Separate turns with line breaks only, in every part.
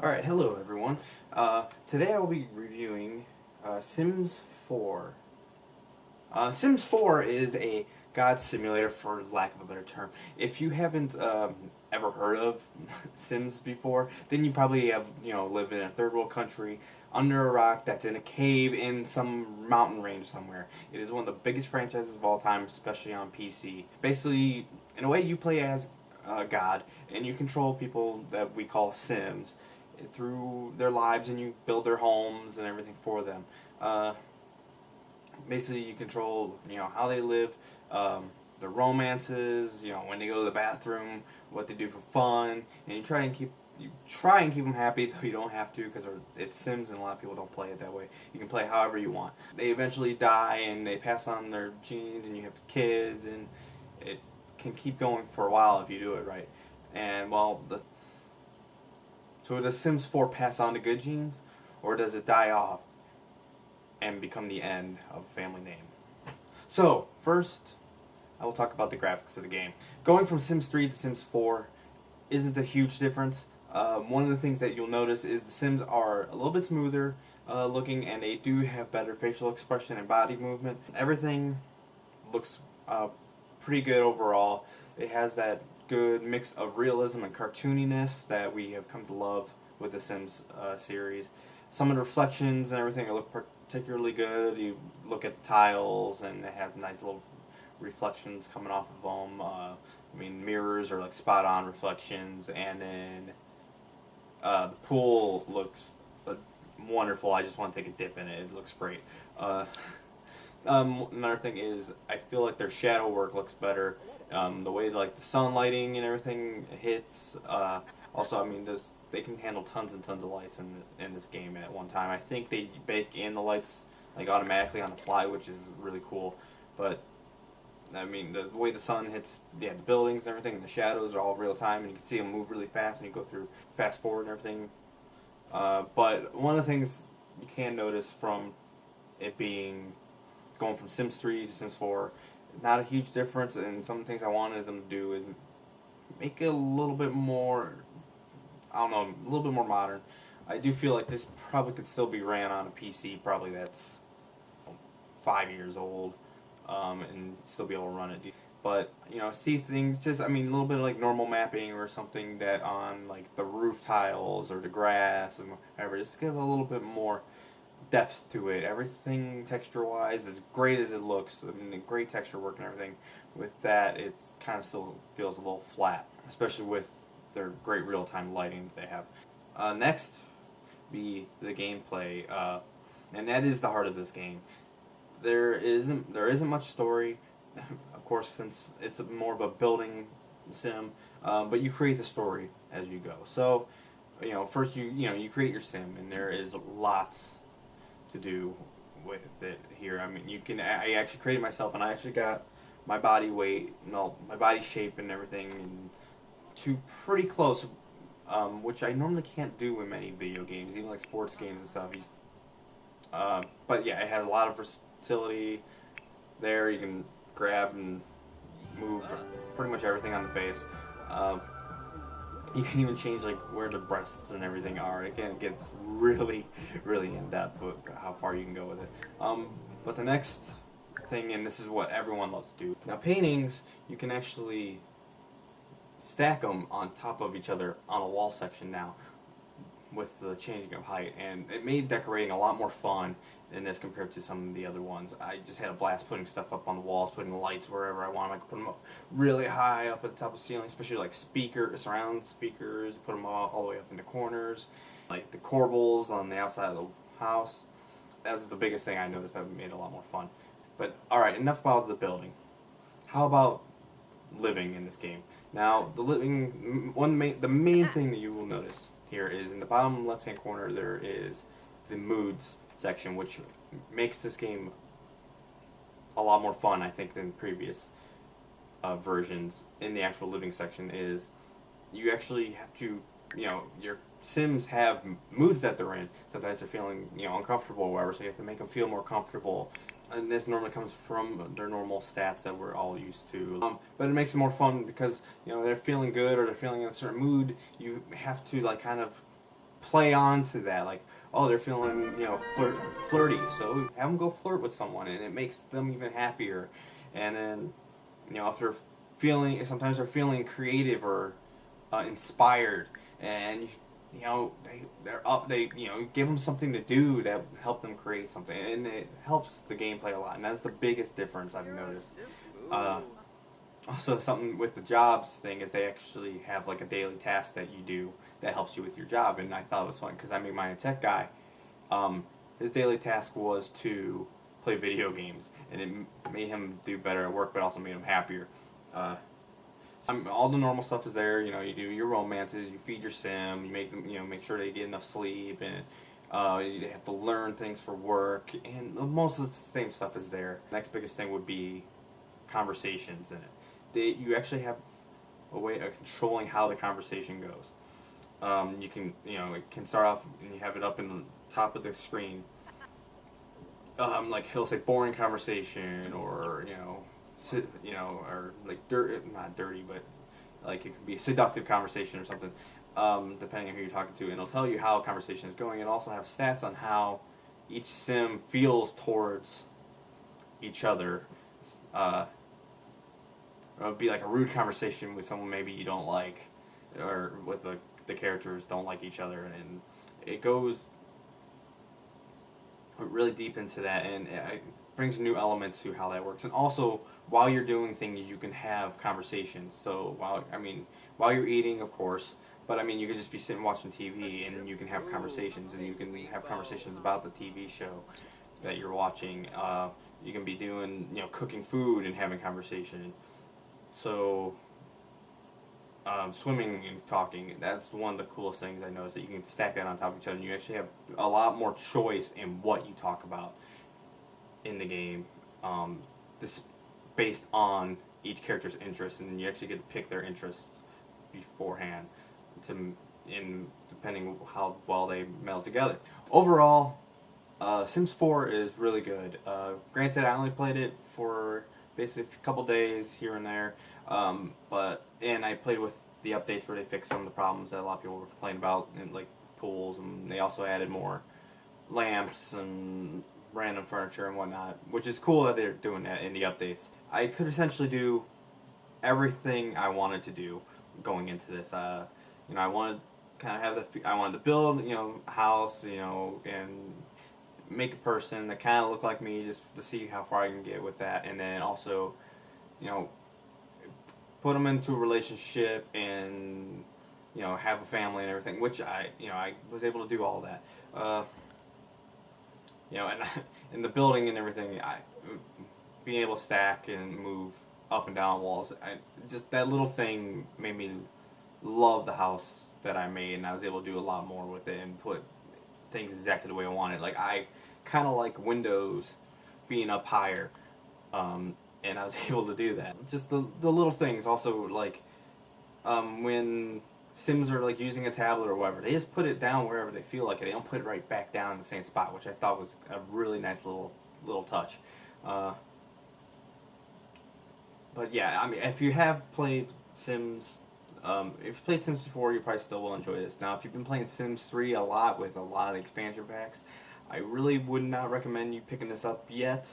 Alright, hello everyone. Today I will be reviewing Sims 4. Sims 4 is a God simulator, for lack of a better term. If you haven't ever heard of Sims before, then you probably have lived in a third world country under a rock that's in a cave in some mountain range somewhere. It is one of the biggest franchises of all time, especially on PC. Basically, in a way, you play as God, and you control people that we call Sims through their lives, and you build their homes and everything for them. Basically, you control how they live, their romances, when they go to the bathroom, what they do for fun, and you try and keep them happy, though you don't have to because it's Sims and a lot of people don't play it that way. You can play however you want. They eventually die and they pass on their genes, and you have kids, and it can keep going for a while if you do it right. And well, so does Sims 4 pass on to good genes, or does it die off and become the end of a family name? So, first, I will talk about the graphics of the game. Going from Sims 3 to Sims 4 isn't a huge difference. One of the things that you'll notice is the Sims are a little bit smoother looking, and they do have better facial expression and body movement. Everything looks pretty good overall. It has that good mix of realism and cartooniness that we have come to love with the Sims series. Some of the reflections and everything look particularly good. You look at the tiles, and it has nice little reflections coming off of them. Mirrors are like spot on reflections, and then the pool looks wonderful. I just want to take a dip in it. It looks great. Another thing is, I feel like their shadow work looks better. The way like the sun lighting and everything hits. Also, they can handle tons and tons of lights in this game at one time. I think they bake in the lights like automatically on the fly, which is really cool. But the way the sun hits, the buildings and everything, and the shadows are all real time, and you can see them move really fast when you go through fast forward and everything. But one of the things you can notice from it being going from Sims 3 to Sims 4, not a huge difference, and some things I wanted them to do is make it a little bit more, a little bit more modern. I do feel like this probably could still be ran on a PC, probably that's 5 years old, and still be able to run it. But, see things, just, a little bit of like normal mapping or something that on like the roof tiles or the grass and whatever, just give a little bit more depth to it. Everything texture-wise, as great as it looks, the great texture work and everything, with that, it kind of still feels a little flat, especially with their great real-time lighting that they have. Next, be the gameplay, and that is the heart of this game. There isn't much story, of course, since it's more of a building sim, but you create the story as you go. So, first you create your sim, and there is lots to do with it here. I actually created myself, and I actually got my body weight, my body shape and everything, and to pretty close, which I normally can't do in many video games, even like sports games and stuff. But yeah, it has a lot of versatility there. You can grab and move pretty much everything on the face. You can even change like where the breasts and everything are. It gets really, really in depth with how far you can go with it. But the next thing, and this is what everyone loves to do. Now, paintings, you can actually stack them on top of each other on a wall section now, with the changing of height, and it made decorating a lot more fun in this compared to some of the other ones. I just had a blast putting stuff up on the walls, putting lights wherever I want. I could put them up really high up at the top of the ceiling, especially like surround speakers, put them all the way up in the corners, like the corbels on the outside of the house. That was the biggest thing I noticed that made it a lot more fun. But alright, enough about the building. How about living in this game? Now, the main thing that you will notice here is in the bottom left hand corner there is the moods section, which makes this game a lot more fun, I think, than previous versions. In the actual living section is you actually have to, your Sims have moods that they're in. Sometimes they're feeling uncomfortable or whatever, so you have to make them feel more comfortable, and this normally comes from their normal stats that we're all used to. But it makes it more fun because they're feeling good or they're feeling in a certain mood. You have to like kind of play on to that. Like, oh, they're feeling, flirty, so have them go flirt with someone, and it makes them even happier. And then, if they're sometimes they're feeling creative or inspired, and they're up. They give them something to do that help them create something, and it helps the gameplay a lot. And that's the biggest difference I've noticed. Also, something with the jobs thing is they actually have like a daily task that you do that helps you with your job, and I thought it was fun because I made mine a tech guy. His daily task was to play video games, and it made him do better at work, but also made him happier. All the normal stuff is there. You do your romances, you feed your sim, you make them, make sure they get enough sleep, and you have to learn things for work, and most of the same stuff is there. The next biggest thing would be conversations in it. You actually have a way of controlling how the conversation goes. You can, it can start off and you have it up in the top of the screen. Like he'll say boring conversation, or or like not dirty, but like it could be a seductive conversation or something, depending on who you're talking to, and it'll tell you how a conversation is going, and also have stats on how each sim feels towards each other. It would be like a rude conversation with someone maybe you don't like, or with the characters don't like each other, and it goes really deep into that, and it brings new elements to how that works. And also, while you're doing things, you can have conversations. So while you're eating, of course, but you could just be sitting watching TV, and you can have conversations, and you can have conversations about the TV show that you're watching. You can be doing, cooking food and having conversation. So, swimming and talking, that's one of the coolest things I noticed, that you can stack that on top of each other, and you actually have a lot more choice in what you talk about in the game, this based on each character's interests, and you actually get to pick their interests beforehand, depending how well they meld together. Overall, Sims 4 is really good. Granted, I only played it for basically a couple days here and there, and I played with the updates where they fixed some of the problems that a lot of people were complaining about, and like pools, and they also added more lamps and random furniture and whatnot, which is cool that they're doing that in the updates. I could essentially do everything I wanted to do going into this. I wanted I wanted to build, a house, and make a person that kind of looked like me, just to see how far I can get with that, and then also, put them into a relationship and, have a family and everything, which I was able to do all that. And in the building and everything, being able to stack and move up and down walls, just that little thing made me love the house that I made, and I was able to do a lot more with it and put things exactly the way I wanted. Like, I kind of like windows being up higher, and I was able to do that. Just the little things. Also, like, when Sims are like using a tablet or whatever, they just put it down wherever they feel like it. They don't put it right back down in the same spot, which I thought was a really nice little touch. But yeah, if you have played Sims, if you played Sims before, you probably still will enjoy this. Now, if you've been playing Sims 3 a lot with a lot of expansion packs, I really would not recommend you picking this up yet.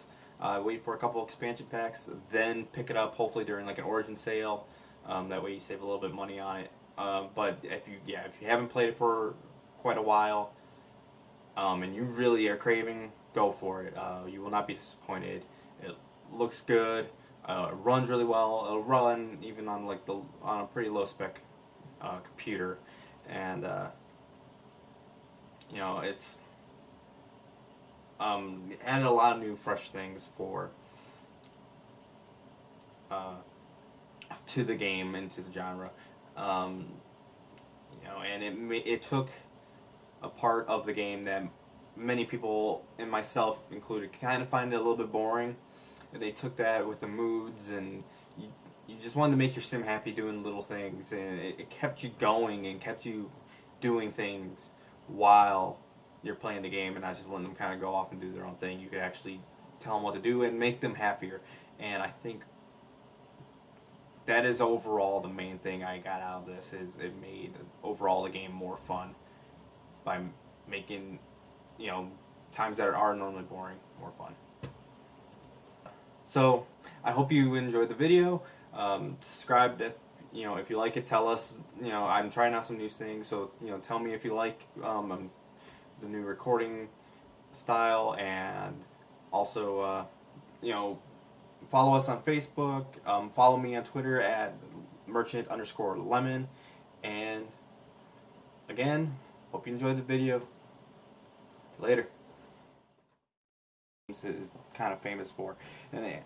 Wait for a couple expansion packs, then pick it up, hopefully during like an Origin sale. That way you save a little bit of money on it. But if you haven't played it for quite a while, and you really are craving, go for it. You will not be disappointed. It looks good. It runs really well. It'll run even on on a pretty low spec computer, and it's added a lot of new fresh things to the game and to the genre. And it took a part of the game that many people, and myself included, kind of find it a little bit boring. And they took that with the moods, and you just wanted to make your sim happy doing little things, and it kept you going and kept you doing things while you're playing the game, and not just letting them kind of go off and do their own thing. You could actually tell them what to do and make them happier. And I think that is overall the main thing I got out of this, is it made overall the game more fun. by making, times that are normally boring more fun. So I hope you enjoyed the video. Subscribe if you like it. Tell us. I'm trying out some new things, so tell me if you like the new recording style, and also follow us on Facebook. Follow me on Twitter at merchant_lemon. And again, hope you enjoyed the video. Later. Is kind of famous for, and